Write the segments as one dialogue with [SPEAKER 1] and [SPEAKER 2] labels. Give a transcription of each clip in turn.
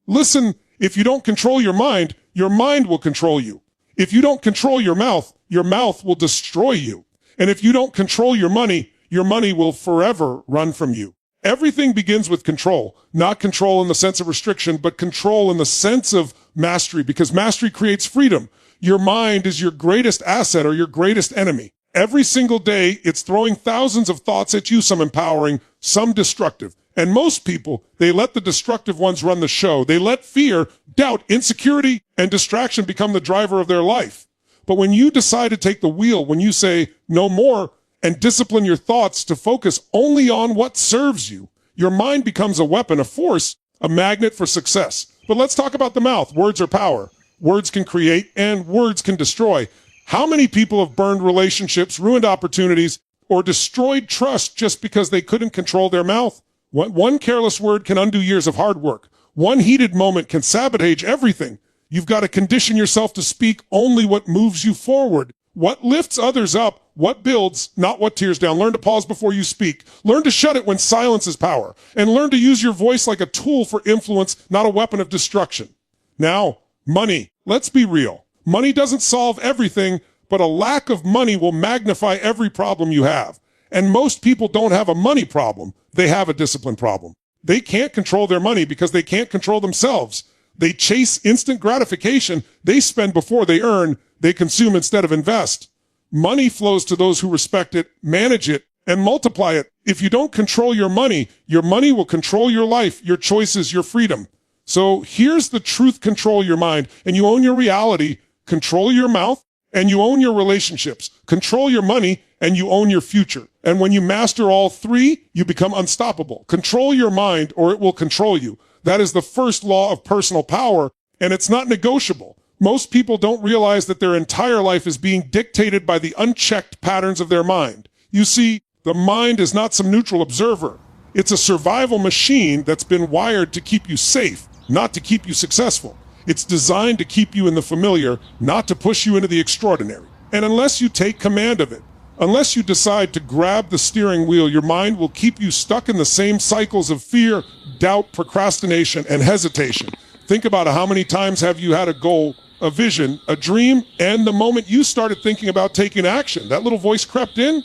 [SPEAKER 1] Listen, if you don't control your mind will control you. If you don't control your mouth will destroy you. And if you don't control your money will forever run from you. Everything begins with control, not control in the sense of restriction, but control in the sense of mastery, because mastery creates freedom. Your mind is your greatest asset or your greatest enemy. Every single day, it's throwing thousands of thoughts at you, some empowering, some destructive. And most people, they let the destructive ones run the show. They let fear, doubt, insecurity, and distraction become the driver of their life. But when you decide to take the wheel, when you say no more and discipline your thoughts to focus only on what serves you, your mind becomes a weapon, a force, a magnet for success. But let's talk about the mouth. Words are power. Words can create and words can destroy. How many people have burned relationships, ruined opportunities, or destroyed trust just because they couldn't control their mouth? One careless word can undo years of hard work. One heated moment can sabotage everything. You've got to condition yourself to speak only what moves you forward, what lifts others up, what builds, not what tears down. Learn to pause before you speak. Learn to shut it when silence is power. And learn to use your voice like a tool for influence, not a weapon of destruction. Now, money. Let's be real. Money doesn't solve everything, but a lack of money will magnify every problem you have. And most people don't have a money problem. They have a discipline problem. They can't control their money because they can't control themselves. They chase instant gratification. They spend before they earn. They consume instead of invest. Money flows to those who respect it, manage it, and multiply it. If you don't control your money will control your life, your choices, your freedom. So here's the truth: control your mind, and you own your reality. Control your mouth, and you own your relationships. Control your money, and you own your future. And when you master all three, you become unstoppable. Control your mind, or it will control you. That is the first law of personal power, and it's not negotiable. Most people don't realize that their entire life is being dictated by the unchecked patterns of their mind. You see, the mind is not some neutral observer. It's a survival machine that's been wired to keep you safe, not to keep you successful. It's designed to keep you in the familiar, not to push you into the extraordinary. And unless you take command of it, unless you decide to grab the steering wheel, your mind will keep you stuck in the same cycles of fear, doubt, procrastination, and hesitation. Think about how many times have you had a goal, a vision, a dream, and the moment you started thinking about taking action, that little voice crept in.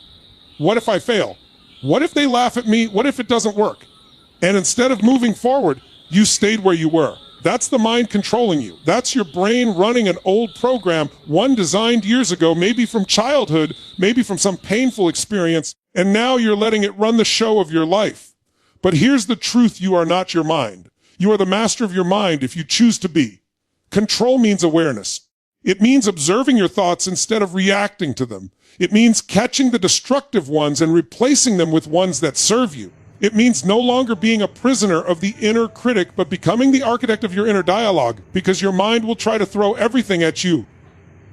[SPEAKER 1] What if I fail? What if they laugh at me? What if it doesn't work? And instead of moving forward, you stayed where you were. That's the mind controlling you. That's your brain running an old program, one designed years ago, maybe from childhood, maybe from some painful experience, and now you're letting it run the show of your life. But here's the truth: you are not your mind. You are the master of your mind if you choose to be. Control means awareness. It means observing your thoughts instead of reacting to them. It means catching the destructive ones and replacing them with ones that serve you. It means no longer being a prisoner of the inner critic, but becoming the architect of your inner dialogue, because your mind will try to throw everything at you.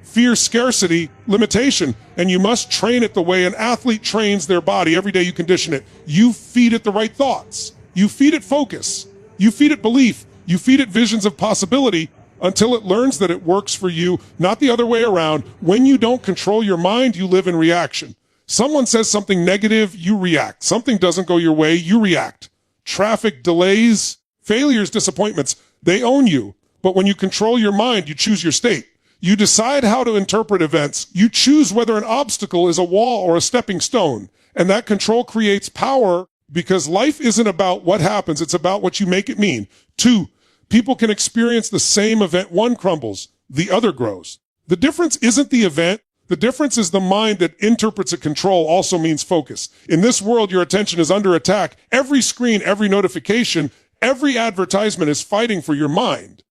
[SPEAKER 1] Fear, scarcity, limitation, and you must train it the way an athlete trains their body. Every day you condition it. You feed it the right thoughts. You feed it focus. You feed it belief. You feed it visions of possibility until it learns that it works for you, not the other way around. When you don't control your mind, you live in reaction. Someone says something negative, you react. Something doesn't go your way, you react. Traffic, delays, failures, disappointments, they own you. But when you control your mind, you choose your state. You decide how to interpret events. You choose whether an obstacle is a wall or a stepping stone. And that control creates power, because life isn't about what happens, it's about what you make it mean. 2, people can experience the same event. One crumbles, the other grows. The difference isn't the event. The difference is the mind that interprets a control also means focus. In this world, your attention is under attack. Every screen, every notification, every advertisement is fighting for your mind.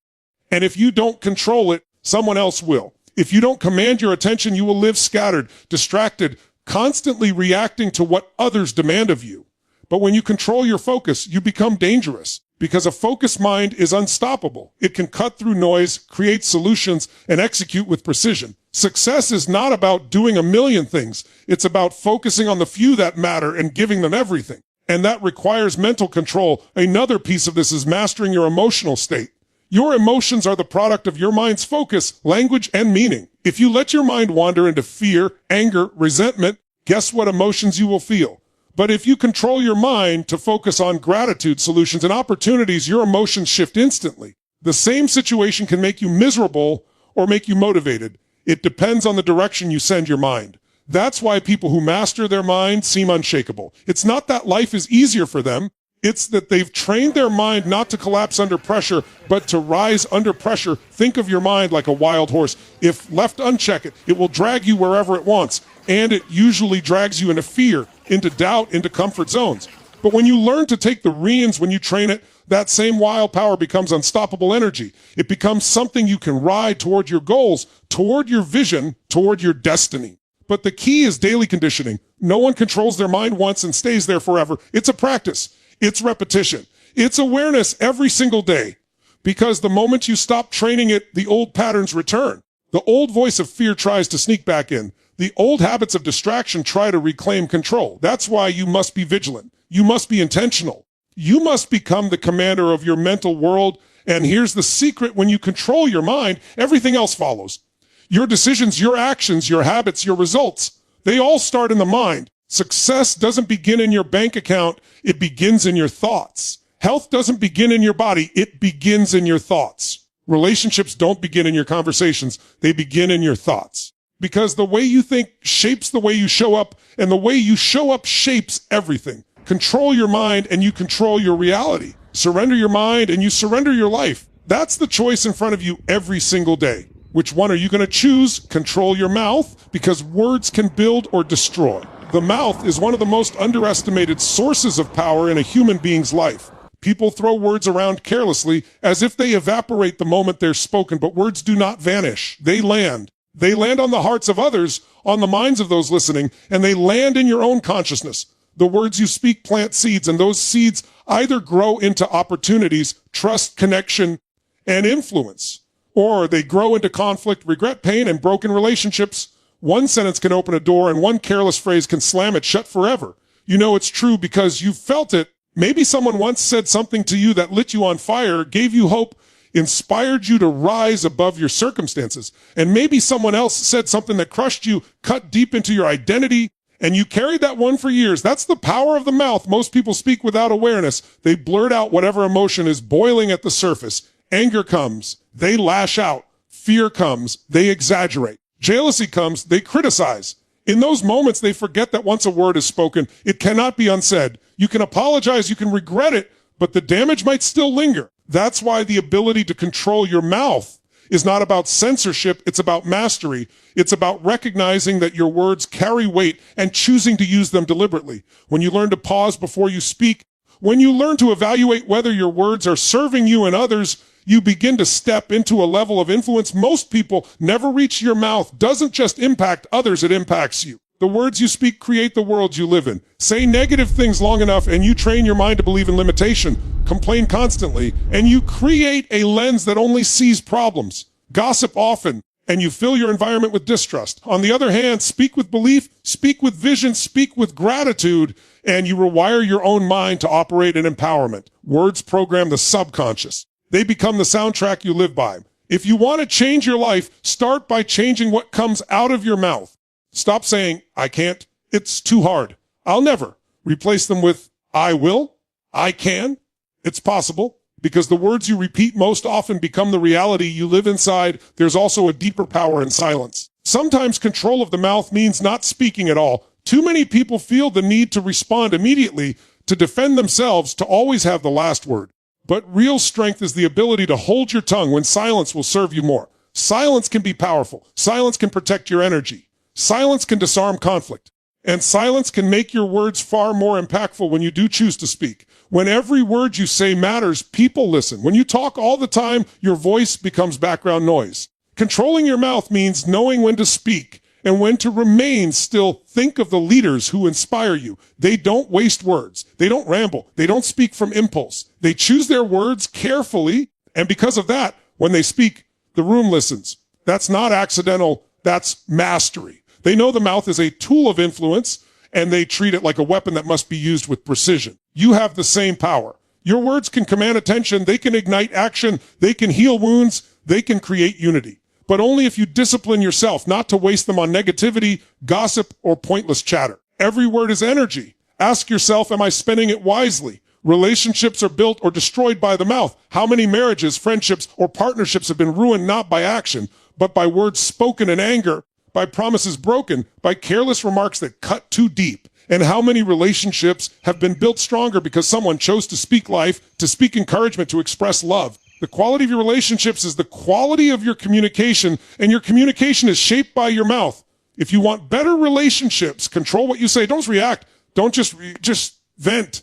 [SPEAKER 1] And if you don't control it, someone else will. If you don't command your attention, you will live scattered, distracted, constantly reacting to what others demand of you. But when you control your focus, you become dangerous, because a focused mind is unstoppable. It can cut through noise, create solutions, and execute with precision. Success is not about doing a million things. It's about focusing on the few that matter and giving them everything. And that requires mental control. Another piece of this is mastering your emotional state. Your emotions are the product of your mind's focus, language, and meaning. If you let your mind wander into fear, anger, resentment, guess what emotions you will feel? But if you control your mind to focus on gratitude, solutions, and opportunities, your emotions shift instantly. The same situation can make you miserable or make you motivated. It depends on the direction you send your mind. That's why people who master their mind seem unshakable. It's not that life is easier for them. It's that they've trained their mind not to collapse under pressure, but to rise under pressure. Think of your mind like a wild horse. If left unchecked, it will drag you wherever it wants. And it usually drags you into fear, into doubt, into comfort zones. But when you learn to take the reins, when you train it, that same wild power becomes unstoppable energy. It becomes something you can ride toward your goals, toward your vision, toward your destiny. But the key is daily conditioning. No one controls their mind once and stays there forever. It's a practice. It's repetition. It's awareness every single day. Because the moment you stop training it, the old patterns return. The old voice of fear tries to sneak back in. The old habits of distraction try to reclaim control. That's why you must be vigilant. You must be intentional. You must become the commander of your mental world. And here's the secret: when you control your mind, everything else follows. Your decisions, your actions, your habits, your results, they all start in the mind. Success doesn't begin in your bank account. It begins in your thoughts. Health doesn't begin in your body. It begins in your thoughts. Relationships don't begin in your conversations. They begin in your thoughts. Because the way you think shapes the way you show up, and the way you show up shapes everything. Control your mind and you control your reality. Surrender your mind and you surrender your life. That's the choice in front of you every single day. Which one are you going to choose? Control your mouth, because words can build or destroy. The mouth is one of the most underestimated sources of power in a human being's life. People throw words around carelessly as if they evaporate the moment they're spoken, but words do not vanish. They land. They land on the hearts of others, on the minds of those listening, and they land in your own consciousness. The words you speak plant seeds, and those seeds either grow into opportunities, trust, connection, and influence, or they grow into conflict, regret, pain, and broken relationships. One sentence can open a door, and one careless phrase can slam it shut forever. You know it's true because you felt it. Maybe someone once said something to you that lit you on fire, gave you hope, inspired you to rise above your circumstances. And maybe someone else said something that crushed you, cut deep into your identity, and you carried that one for years. That's the power of the mouth. Most people speak without awareness. They blurt out whatever emotion is boiling at the surface. Anger comes, they lash out. Fear comes, they exaggerate. Jealousy comes, they criticize. In those moments, they forget that once a word is spoken, it cannot be unsaid. You can apologize, you can regret it, but the damage might still linger. That's why the ability to control your mouth is not about censorship, it's about mastery. It's about recognizing that your words carry weight and choosing to use them deliberately. When you learn to pause before you speak, when you learn to evaluate whether your words are serving you and others, you begin to step into a level of influence most people never reach. Your mouth doesn't just impact others, it impacts you. The words you speak create the world you live in. Say negative things long enough and you train your mind to believe in limitation. Complain constantly and you create a lens that only sees problems. Gossip often and you fill your environment with distrust. On the other hand, speak with belief, speak with vision, speak with gratitude, and you rewire your own mind to operate in empowerment. Words program the subconscious. They become the soundtrack you live by. If you want to change your life, start by changing what comes out of your mouth. Stop saying, I can't, it's too hard, I'll never. Replace them with, I will, I can, it's possible. Because the words you repeat most often become the reality you live inside. There's also a deeper power in silence. Sometimes control of the mouth means not speaking at all. Too many people feel the need to respond immediately, to defend themselves, to always have the last word. But real strength is the ability to hold your tongue when silence will serve you more. Silence can be powerful. Silence can protect your energy. Silence can disarm conflict. And silence can make your words far more impactful when you do choose to speak. When every word you say matters, people listen. When you talk all the time, your voice becomes background noise. Controlling your mouth means knowing when to speak and when to remain still. Think of the leaders who inspire you. They don't waste words. They don't ramble. They don't speak from impulse. They choose their words carefully. And because of that, when they speak, the room listens. That's not accidental. That's mastery. They know the mouth is a tool of influence, and they treat it like a weapon that must be used with precision. You have the same power. Your words can command attention. They can ignite action. They can heal wounds. They can create unity. But only if you discipline yourself not to waste them on negativity, gossip, or pointless chatter. Every word is energy. Ask yourself, am I spending it wisely? Relationships are built or destroyed by the mouth. How many marriages, friendships, or partnerships have been ruined not by action, but by words spoken in anger, by promises broken, by careless remarks that cut too deep? And how many relationships have been built stronger because someone chose to speak life, to speak encouragement, to express love? The quality of your relationships is the quality of your communication, and your communication is shaped by your mouth. If you want better relationships, control what you say. Don't react. Don't just vent.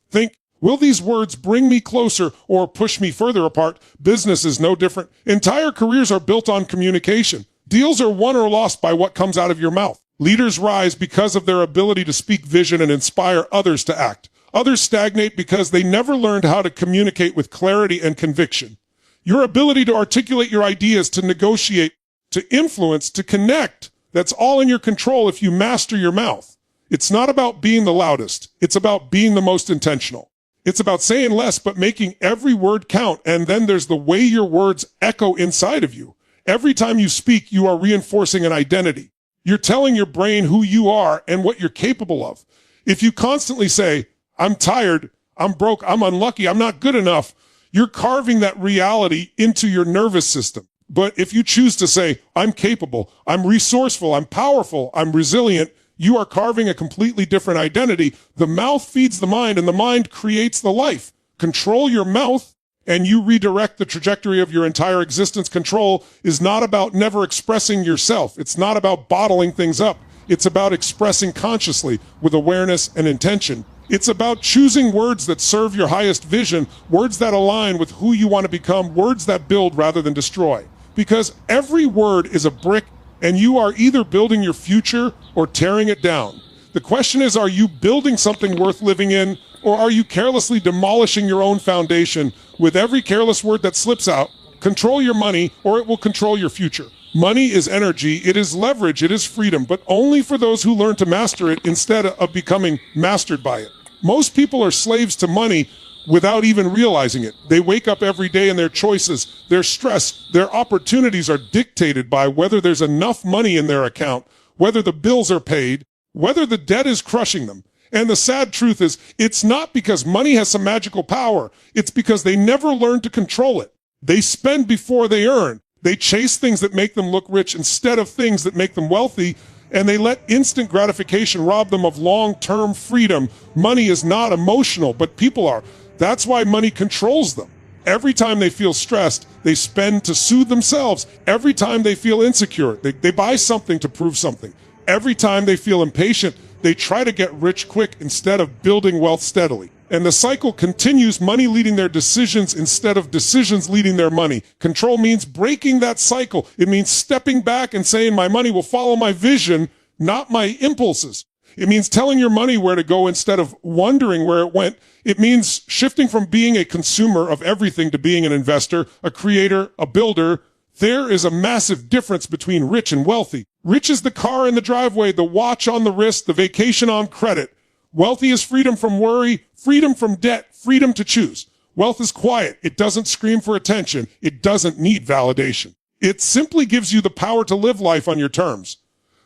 [SPEAKER 1] Think, will these words bring me closer or push me further apart? Business is no different. Entire careers are built on communication. Deals are won or lost by what comes out of your mouth. Leaders rise because of their ability to speak vision and inspire others to act. Others stagnate because they never learned how to communicate with clarity and conviction. Your ability to articulate your ideas, to negotiate, to influence, to connect, that's all in your control if you master your mouth. It's not about being the loudest. It's about being the most intentional. It's about saying less but making every word count, and then there's the way your words echo inside of you. Every time you speak, you are reinforcing an identity. You're telling your brain who you are and what you're capable of. If you constantly say, I'm tired, I'm broke, I'm unlucky, I'm not good enough, you're carving that reality into your nervous system. But if you choose to say, I'm capable, I'm resourceful, I'm powerful, I'm resilient, you are carving a completely different identity. The mouth feeds the mind, and the mind creates the life. Control your mouth, and you redirect the trajectory of your entire existence. Control is not about never expressing yourself. It's not about bottling things up. It's about expressing consciously with awareness and intention. It's about choosing words that serve your highest vision, words that align with who you want to become, words that build rather than destroy. Because every word is a brick, and you are either building your future or tearing it down. The question is, are you building something worth living in, or are you carelessly demolishing your own foundation? With every careless word that slips out, control your money, or it will control your future. Money is energy, it is leverage, it is freedom, but only for those who learn to master it instead of becoming mastered by it. Most people are slaves to money without even realizing it. They wake up every day and their choices, their stress, their opportunities are dictated by whether there's enough money in their account, whether the bills are paid, whether the debt is crushing them. And the sad truth is, it's not because money has some magical power. It's because they never learned to control it. They spend before they earn. They chase things that make them look rich instead of things that make them wealthy, and they let instant gratification rob them of long-term freedom. Money is not emotional, but people are. That's why money controls them. Every time they feel stressed, they spend to soothe themselves. Every time they feel insecure, they buy something to prove something. Every time they feel impatient, they try to get rich quick instead of building wealth steadily. And the cycle continues, money leading their decisions instead of decisions leading their money. Control means breaking that cycle. It means stepping back and saying, my money will follow my vision, not my impulses. It means telling your money where to go instead of wondering where it went. It means shifting from being a consumer of everything to being an investor, a creator, a builder. There is a massive difference between rich and wealthy. Rich is the car in the driveway, the watch on the wrist, the vacation on credit. Wealthy is freedom from worry, freedom from debt, freedom to choose. Wealth is quiet. It doesn't scream for attention. It doesn't need validation. It simply gives you the power to live life on your terms.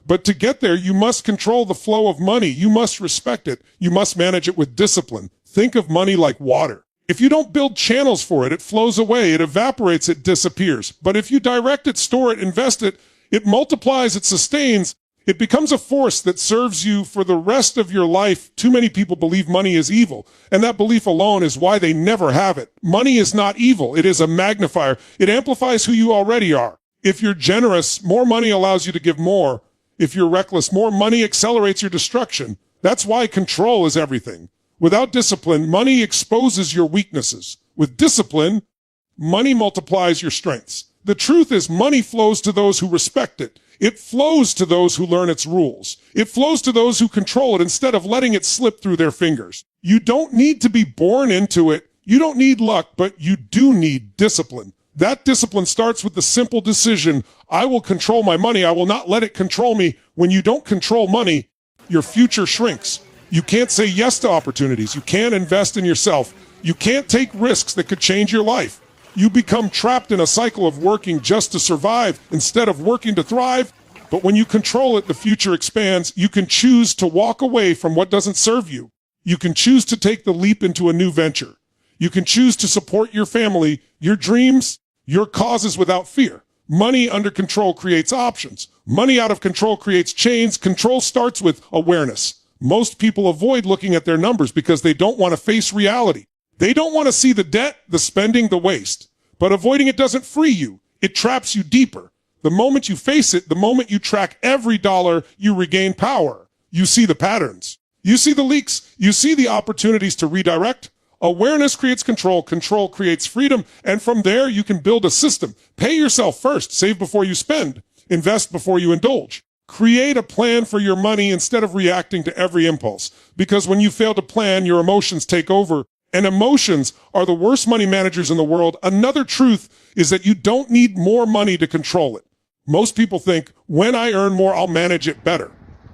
[SPEAKER 1] But to get there, you must control the flow of money. You must respect it. You must manage it with discipline. Think of money like water. If you don't build channels for it, it flows away, it evaporates, it disappears. But if you direct it, store it, invest it, it multiplies, it sustains, it becomes a force that serves you for the rest of your life. Too many people believe money is evil, and that belief alone is why they never have it. Money is not evil. It is a magnifier. It amplifies who you already are. If you're generous, more money allows you to give more. If you're reckless, more money accelerates your destruction. That's why control is everything. Without discipline, money exposes your weaknesses. With discipline, money multiplies your strengths. The truth is, money flows to those who respect it. It flows to those who learn its rules. It flows to those who control it instead of letting it slip through their fingers. You don't need to be born into it. You don't need luck, but you do need discipline. That discipline starts with the simple decision, I will control my money. I will not let it control me. When you don't control money, your future shrinks. You can't say yes to opportunities. You can't invest in yourself. You can't take risks that could change your life. You become trapped in a cycle of working just to survive instead of working to thrive. But when you control it, the future expands. You can choose to walk away from what doesn't serve you. You can choose to take the leap into a new venture. You can choose to support your family, your dreams, your causes without fear. Money under control creates options. Money out of control creates chains. Control starts with awareness. Most people avoid looking at their numbers because they don't want to face reality. They don't want to see the debt, the spending, the waste. But avoiding it doesn't free you. It traps you deeper. The moment you face it, the moment you track every dollar, you regain power. You see the patterns. You see the leaks. You see the opportunities to redirect. Awareness creates control. Control creates freedom. And from there, you can build a system. Pay yourself first. Save before you spend. Invest before you indulge. Create a plan for your money instead of reacting to every impulse. Because when you fail to plan, your emotions take over. And emotions are the worst money managers in the world. Another truth is that you don't need more money to control it. Most people think, when I earn more, I'll manage it better.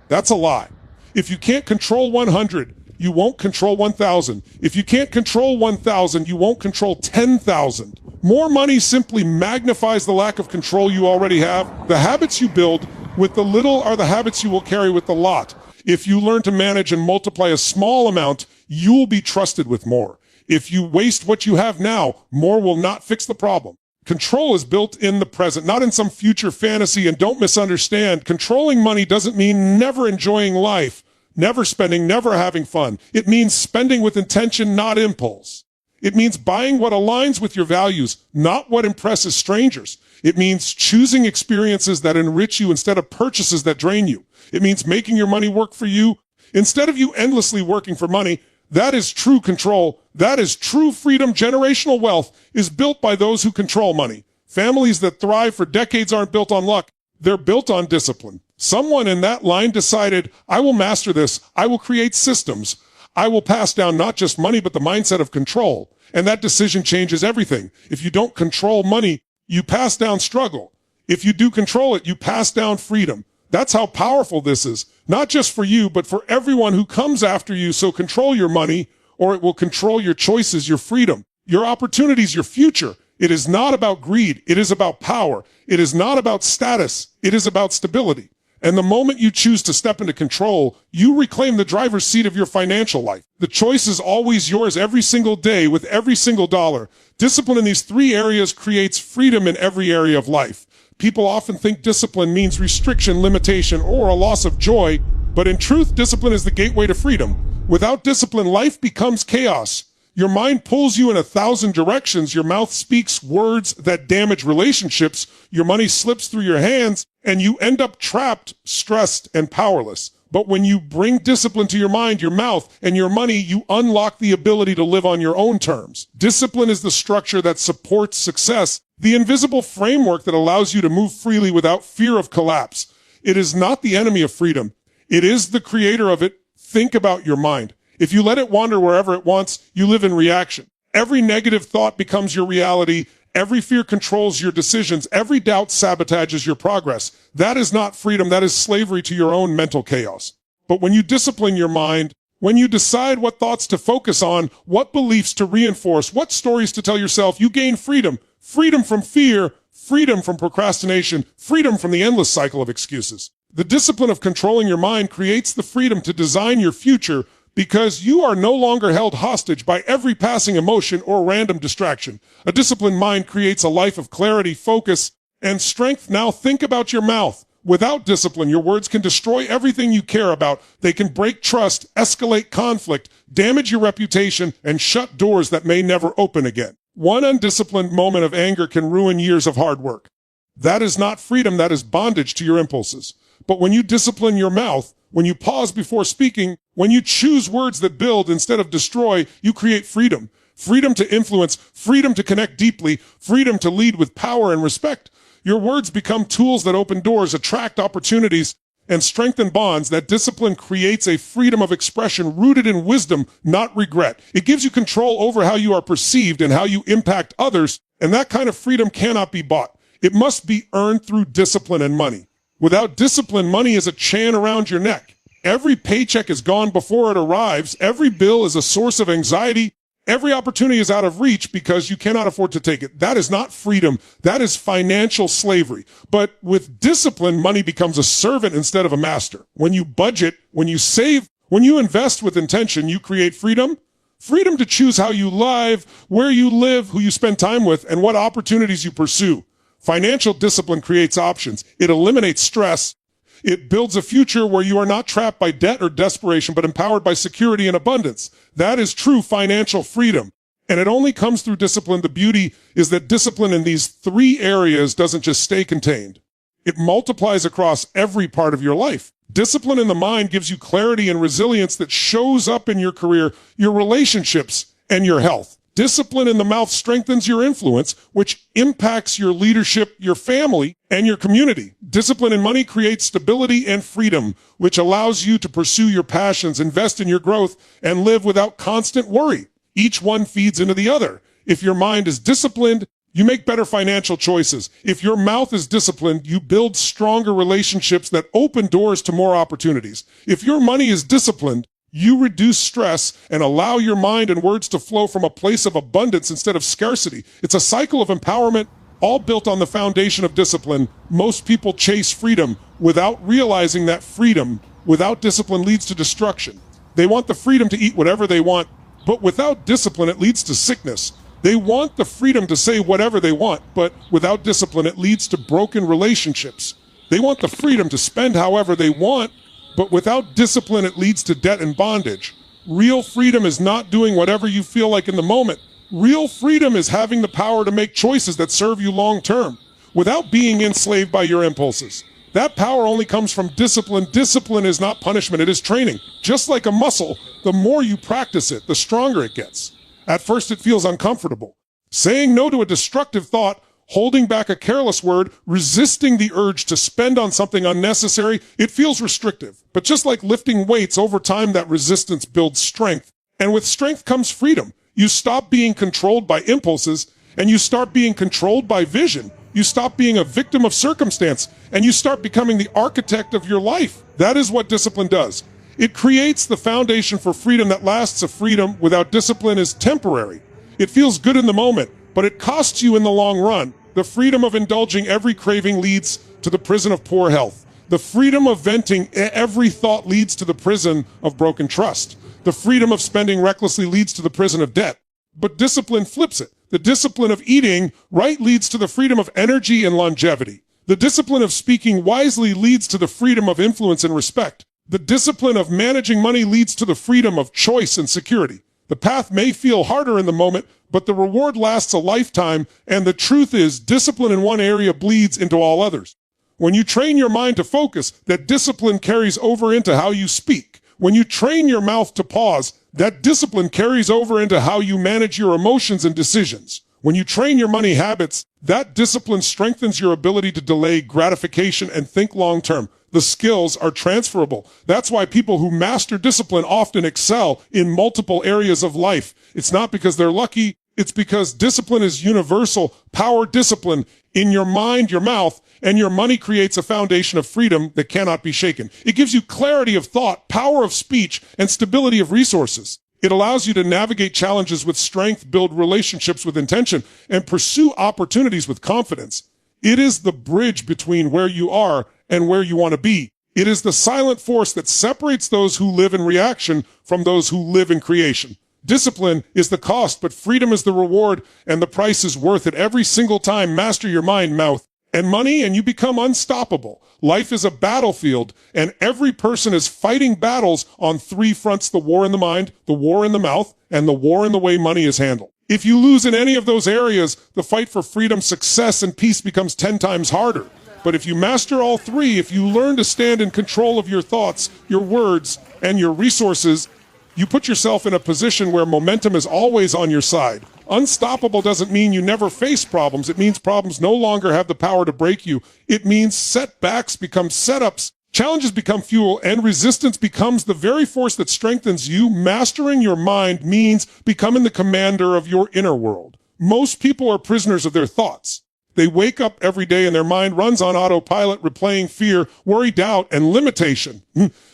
[SPEAKER 1] That's a lie. If you can't control 100, you won't control 1,000. If you can't control 1,000, you won't control 10,000. More money simply magnifies the lack of control you already have. The habits you build with the little are the habits you will carry with the lot. If you learn to manage and multiply a small amount, you'll be trusted with more. If you waste what you have now, more will not fix the problem. Control is built in the present, not in some future fantasy. And don't misunderstand, controlling money doesn't mean never enjoying life, never spending, never having fun. It means spending with intention, not impulse. It means buying what aligns with your values, not what impresses strangers. It means choosing experiences that enrich you instead of purchases that drain you. It means making your money work for you instead of you endlessly working for money. That is true control. That is true freedom. Generational wealth is built by those who control money. Families that thrive for decades aren't built on luck. They're built on discipline. Someone in that line decided, I will master this. I will create systems. I will pass down not just money, but the mindset of control. And that decision changes everything. If you don't control money, you pass down struggle. If you do control it, you pass down freedom. That's how powerful this is. Not just for you, but for everyone who comes after you. So control your money, or it will control your choices, your freedom, your opportunities, your future. It is not about greed. It is about power. It is not about status. It is about stability. And the moment you choose to step into control, you reclaim the driver's seat of your financial life. The choice is always yours every single day with every single dollar. Discipline in these three areas creates freedom in every area of life. People often think discipline means restriction, limitation, or a loss of joy, but in truth, discipline is the gateway to freedom. Without discipline, life becomes chaos. Your mind pulls you in 1,000 directions. Your mouth speaks words that damage relationships. Your money slips through your hands, and you end up trapped, stressed, and powerless. But when you bring discipline to your mind, your mouth, and your money, you unlock the ability to live on your own terms. Discipline is the structure that supports success, the invisible framework that allows you to move freely without fear of collapse. It is not the enemy of freedom. It is the creator of it. Think about your mind. If you let it wander wherever it wants, you live in reaction. Every negative thought becomes your reality. Every fear controls your decisions. Every doubt sabotages your progress. That is not freedom. That is slavery to your own mental chaos. But when you discipline your mind, when you decide what thoughts to focus on, what beliefs to reinforce, what stories to tell yourself, you gain freedom. Freedom from fear, freedom from procrastination, freedom from the endless cycle of excuses. The discipline of controlling your mind creates the freedom to design your future, because you are no longer held hostage by every passing emotion or random distraction. A disciplined mind creates a life of clarity, focus, and strength. Now think about your mouth. Without discipline, your words can destroy everything you care about. They can break trust, escalate conflict, damage your reputation, and shut doors that may never open again. One undisciplined moment of anger can ruin years of hard work. That is not freedom. That is bondage to your impulses. But when you discipline your mouth, when you pause before speaking, when you choose words that build instead of destroy, you create freedom. Freedom to influence, freedom to connect deeply, freedom to lead with power and respect. Your words become tools that open doors, attract opportunities, and strengthen bonds. That discipline creates a freedom of expression rooted in wisdom, not regret. It gives you control over how you are perceived and how you impact others, and that kind of freedom cannot be bought. It must be earned through discipline and money. Without discipline, money is a chain around your neck. Every paycheck is gone before it arrives. Every bill is a source of anxiety. Every opportunity is out of reach because you cannot afford to take it. That is not freedom. That is financial slavery. But with discipline, money becomes a servant instead of a master. When you budget, when you save, When you invest with intention, you create freedom. Freedom to choose how you live, where you live, who you spend time with, and what opportunities you pursue. Financial discipline creates options. It eliminates stress. It builds a future where you are not trapped by debt or desperation, but empowered by security and abundance. That is true financial freedom. And it only comes through discipline. The beauty is that discipline in these three areas doesn't just stay contained. It multiplies across every part of your life. Discipline in the mind gives you clarity and resilience that shows up in your career, your relationships, and your health. Discipline in the mouth strengthens your influence, which impacts your leadership, your family, and your community. Discipline in money creates stability and freedom, which allows you to pursue your passions, invest in your growth, and live without constant worry. Each one feeds into the other. If your mind is disciplined, you make better financial choices. If your mouth is disciplined, you build stronger relationships that open doors to more opportunities. If your money is disciplined, you reduce stress and allow your mind and words to flow from a place of abundance instead of scarcity. It's a cycle of empowerment, all built on the foundation of discipline. Most people chase freedom without realizing that freedom without discipline leads to destruction. They want the freedom to eat whatever they want, but without discipline, it leads to sickness. They want the freedom to say whatever they want, but without discipline, it leads to broken relationships. They want the freedom to spend however they want, but without discipline, it leads to debt and bondage. Real freedom is not doing whatever you feel like in the moment. Real freedom is having the power to make choices that serve you long term, without being enslaved by your impulses. That power only comes from discipline. Discipline is not punishment, it is training. Just like a muscle, the more you practice it, the stronger it gets. At first, it feels uncomfortable. Saying no to a destructive thought, holding back a careless word, resisting the urge to spend on something unnecessary, it feels restrictive. But just like lifting weights, over time that resistance builds strength. And with strength comes freedom. You stop being controlled by impulses, and you start being controlled by vision. You stop being a victim of circumstance, and you start becoming the architect of your life. That is what discipline does. It creates the foundation for freedom that lasts. A freedom without discipline is temporary. It feels good in the moment, but it costs you in the long run. The freedom of indulging every craving leads to the prison of poor health. The freedom of venting every thought leads to the prison of broken trust. The freedom of spending recklessly leads to the prison of debt. But discipline flips it. The discipline of eating right leads to the freedom of energy and longevity. The discipline of speaking wisely leads to the freedom of influence and respect. The discipline of managing money leads to the freedom of choice and security. The path may feel harder in the moment, but the reward lasts a lifetime, and the truth is, discipline in one area bleeds into all others. When you train your mind to focus, that discipline carries over into how you speak. When you train your mouth to pause, that discipline carries over into how you manage your emotions and decisions. When you train your money habits, that discipline strengthens your ability to delay gratification and think long term. The skills are transferable. That's why people who master discipline often excel in multiple areas of life. It's not because they're lucky. It's because discipline is universal. Power discipline in your mind, your mouth, and your money creates a foundation of freedom that cannot be shaken. It gives you clarity of thought, power of speech, and stability of resources. It allows you to navigate challenges with strength, build relationships with intention, and pursue opportunities with confidence. It is the bridge between where you are and where you want to be. It is the silent force that separates those who live in reaction from those who live in creation. Discipline is the cost, but freedom is the reward, and the price is worth it every single time. Master your mind, mouth, and money, and you become unstoppable. Life is a battlefield, and every person is fighting battles on three fronts: the war in the mind, the war in the mouth, and the war in the way money is handled. If you lose in any of those areas, the fight for freedom, success, and peace becomes 10 times harder. But if you master all three, if you learn to stand in control of your thoughts, your words, and your resources, you put yourself in a position where momentum is always on your side. Unstoppable doesn't mean you never face problems. It means problems no longer have the power to break you. It means setbacks become setups, challenges become fuel, and resistance becomes the very force that strengthens you. Mastering your mind means becoming the commander of your inner world. Most people are prisoners of their thoughts. They wake up every day and their mind runs on autopilot, replaying fear, worry, doubt, and limitation.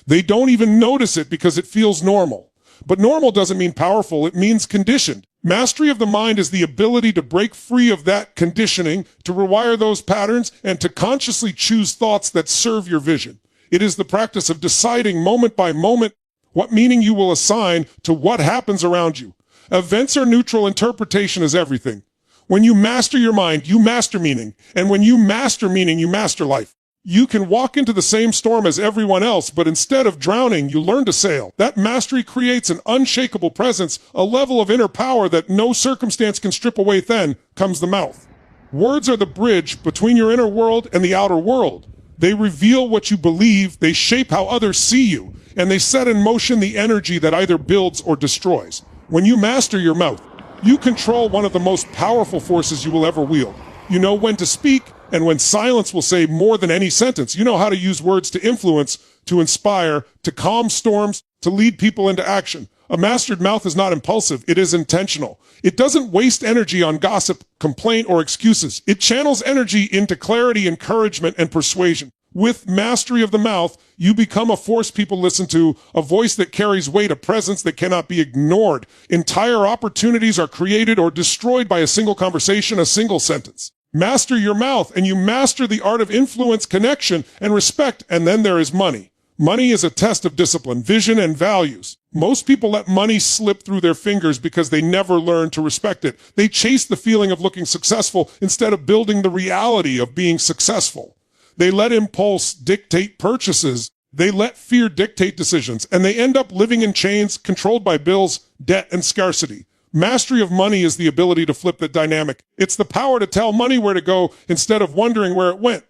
[SPEAKER 1] They don't even notice it because it feels normal. But normal doesn't mean powerful. It means conditioned. Mastery of the mind is the ability to break free of that conditioning, to rewire those patterns, and to consciously choose thoughts that serve your vision. It is the practice of deciding moment by moment what meaning you will assign to what happens around you. Events are neutral, interpretation is everything. When you master your mind, you master meaning. And when you master meaning, you master life. You can walk into the same storm as everyone else, but instead of drowning, you learn to sail. That mastery creates an unshakable presence, a level of inner power that no circumstance can strip away. Then comes the mouth. Words are the bridge between your inner world and the outer world. They reveal what you believe, they shape how others see you, and they set in motion the energy that either builds or destroys. When you master your mouth, you control one of the most powerful forces you will ever wield. You know when to speak, and when silence will say more than any sentence. You know how to use words to influence, to inspire, to calm storms, to lead people into action. A mastered mouth is not impulsive, it is intentional. It doesn't waste energy on gossip, complaint, or excuses. It channels energy into clarity, encouragement, and persuasion. With mastery of the mouth, you become a force people listen to, a voice that carries weight, a presence that cannot be ignored. Entire opportunities are created or destroyed by a single conversation, a single sentence. Master your mouth, and you master the art of influence, connection, and respect, and then there is money. Money is a test of discipline, vision, and values. Most people let money slip through their fingers because they never learn to respect it. They chase the feeling of looking successful instead of building the reality of being successful. They let impulse dictate purchases. They let fear dictate decisions, and they end up living in chains controlled by bills, debt, and scarcity. Mastery of money is the ability to flip the dynamic. It's the power to tell money where to go instead of wondering where it went.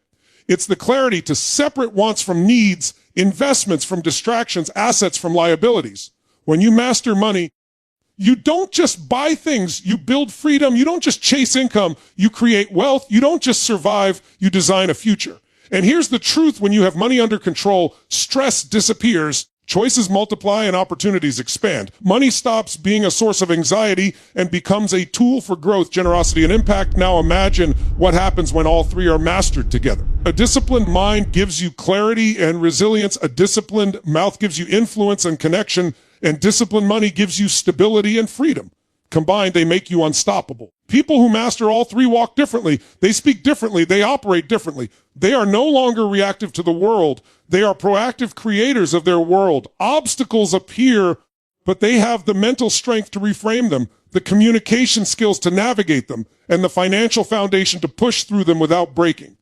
[SPEAKER 1] It's the clarity to separate wants from needs, investments from distractions, assets from liabilities. When you master money, you don't just buy things, you build freedom. You don't just chase income, you create wealth. You don't just survive, you design a future. And here's the truth: when you have money under control, stress disappears, choices multiply, and opportunities expand. Money stops being a source of anxiety and becomes a tool for growth, generosity, and impact. Now imagine what happens when all three are mastered together. A disciplined mind gives you clarity and resilience. A disciplined mouth gives you influence and connection. And disciplined money gives you stability and freedom. Combined, they make you unstoppable. People who master all three walk differently. They speak differently. They operate differently. They are no longer reactive to the world. They are proactive creators of their world. Obstacles appear, but they have the mental strength to reframe them, the communication skills to navigate them, and the financial foundation to push through them without breaking.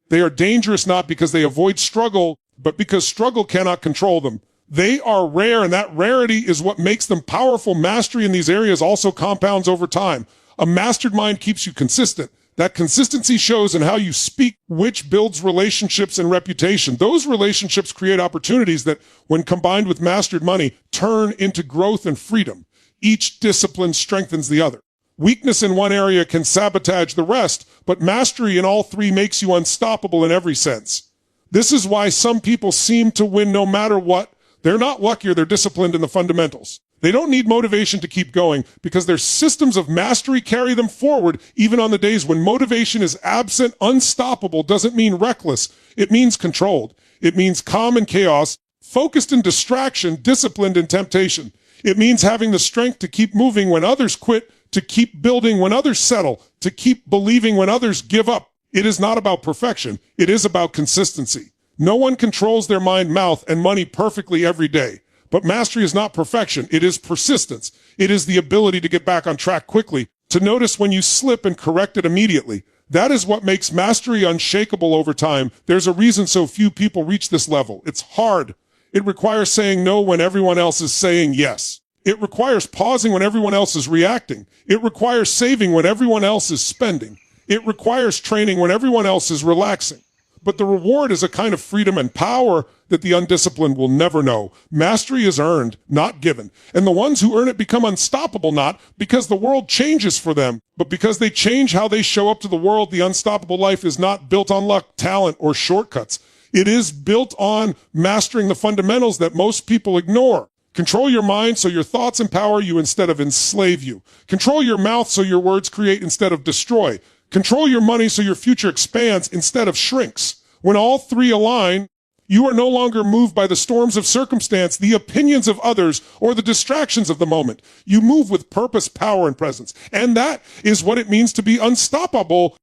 [SPEAKER 1] They are dangerous not because they avoid struggle, but because struggle cannot control them. They are rare, and that rarity is what makes them powerful. Mastery in these areas also compounds over time. A mastered mind keeps you consistent. That consistency shows in how you speak, which builds relationships and reputation. Those relationships create opportunities that, when combined with mastered money, turn into growth and freedom. Each discipline strengthens the other. Weakness in one area can sabotage the rest, but mastery in all three makes you unstoppable in every sense. This is why some people seem to win no matter what. They're not luckier, they're disciplined in the fundamentals. They don't need motivation to keep going because their systems of mastery carry them forward even on the days when motivation is absent. Unstoppable doesn't mean reckless. It means controlled. It means calm in chaos, focused in distraction, disciplined in temptation. It means having the strength to keep moving when others quit, to keep building when others settle, to keep believing when others give up. It is not about perfection. It is about consistency. No one controls their mind, mouth, and money perfectly every day. But mastery is not perfection. It is persistence. It is the ability to get back on track quickly, to notice when you slip and correct it immediately. That is what makes mastery unshakable over time. There's a reason so few people reach this level. It's hard. It requires saying no when everyone else is saying yes. It requires pausing when everyone else is reacting. It requires saving when everyone else is spending. It requires training when everyone else is relaxing. But the reward is a kind of freedom and power that the undisciplined will never know. Mastery is earned, not given. And the ones who earn it become unstoppable, not because the world changes for them, but because they change how they show up to the world. The unstoppable life is not built on luck, talent, or shortcuts. It is built on mastering the fundamentals that most people ignore. Control your mind so your thoughts empower you instead of enslave you. Control your mouth so your words create instead of destroy. Control your money so your future expands instead of shrinks. When all three align, you are no longer moved by the storms of circumstance, the opinions of others, or the distractions of the moment. You move with purpose, power, and presence. And that is what it means to be unstoppable.